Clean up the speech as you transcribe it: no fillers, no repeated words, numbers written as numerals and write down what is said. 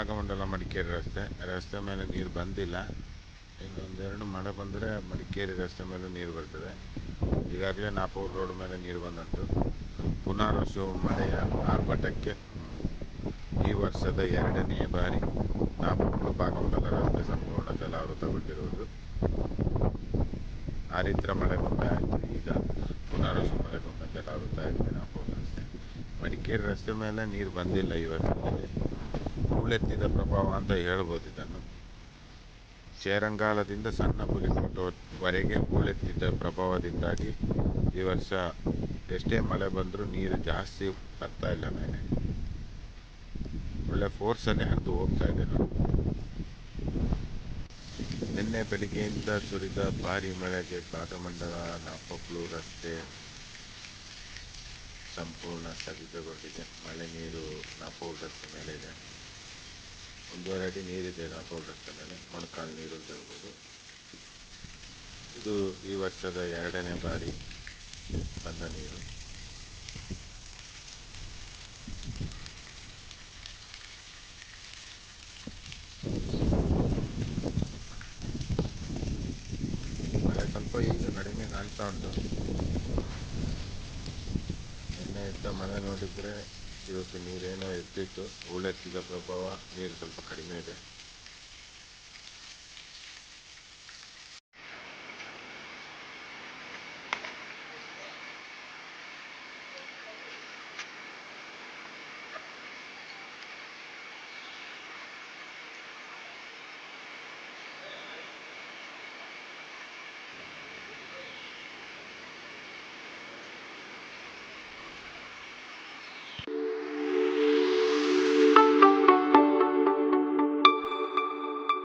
ಭಾಗಮಂಡಲ ಮಡಿಕೇರಿ ರಸ್ತೆ ಮೇಲೆ ನೀರು ಬಂದಿಲ್ಲ. ಇನ್ನೊಂದೆರಡು ಮಳೆ ಬಂದರೆ ಮಡಿಕೇರಿ ರಸ್ತೆ ಮೇಲೆ ನೀರು ಬರ್ತದೆ. ಈಗಾಗಲೇ ನಾಪೂರ್ ರೋಡ್ ಮೇಲೆ ನೀರು ಬಂದುಂಟು. ಪುನರ್ವಸು ಮಳೆಯ ಆರ್ಭಟಕ್ಕೆ ಈ ವರ್ಷದ 2ನೇ ಬಾರಿ ನಾಪೂರ್ ಭಾಗಮಂಡಲ ರಸ್ತೆ ಸಂಪೂರ್ಣ ಜಲಾವೃತಗೊಂಡಿರುವುದು. ಆರಿದ್ರ ಮಳೆಗೊಂಡ ಆಯಿತು, ಈಗ ಪುನರ್ವಸು ಮಳೆಗೊಂಡ ಜಲಾವೃತ ಆಗಿದೆ ನಾಪೂರ್ ರಸ್ತೆ. ಮಡಿಕೇರಿ ರಸ್ತೆ ಮೇಲೆ ನೀರು ಬಂದಿಲ್ಲ ಈ ವರ್ಷದಲ್ಲಿ. ಹೂಳೆತ್ತಿದ ಪ್ರಭಾವ ಅಂತ ಹೇಳ್ಬೋದು ಇದನ್ನು. ಚೇರಂಗಾಲದಿಂದ ಸಣ್ಣ ಪುಲಿಕೋಟವರೆಗೆ ಹೂಳೆತ್ತಿದ ಪ್ರಭಾವದಿಂದಾಗಿ ಈ ವರ್ಷ ಎಷ್ಟೇ ಮಳೆ ಬಂದರೂ ನೀರು ಜಾಸ್ತಿ ಬರ್ತಾ ಇಲ್ಲ ಮೇಲೆ. ಒಳ್ಳೆ ಫೋರ್ಸಲ್ಲಿ ಹರಿದು ಹೋಗ್ತಾ ಇದೆ ನೋಡಿ. ನಿನ್ನೆ ಬೆಳಿಗ್ಗೆಯಿಂದ ಸುರಿದ ಭಾರಿ ಮಳೆಗೆ ಭಾಗಮಂಡಲ ನಾಪೋಕ್ಲು ರಸ್ತೆ ಸಂಪೂರ್ಣ ಸ್ಥಗಿತಗೊಂಡಿದೆ. ಮಳೆ ನೀರು ನಾಪೋಲ್ ರಸ್ತೆ ಮೇಲೆ ಇದೆ. 1.5 ಅಡಿ ನೀರಿದೆ ನಾಪೋಲ್ ರಸ್ತೆ ಮೇಲೆ, ಮೊಣಕಾಲು ನೀರು ಅಂತ ಹೇಳ್ಬೋದು. ಇದು ಈ ವರ್ಷದ 2ನೇ ಬಾರಿ ಬಂದ ನೀರು. ಮಳೆ ಸ್ವಲ್ಪ ಈಗ ಕಡಿಮೆ ಕಾಣ್ತಾ ಉಂಟು. ನಿನ್ನೆ ಇದ್ದ ಮಳೆ ನೋಡಿದರೆ ಇವತ್ತು ನೀರೇನೋ ಎತ್ತಿತ್ತು. ಹೂಳೆತ್ತಿದ ಪ್ರಭಾವ, ನೀರು ಸ್ವಲ್ಪ ಕಡಿಮೆ ಇದೆ.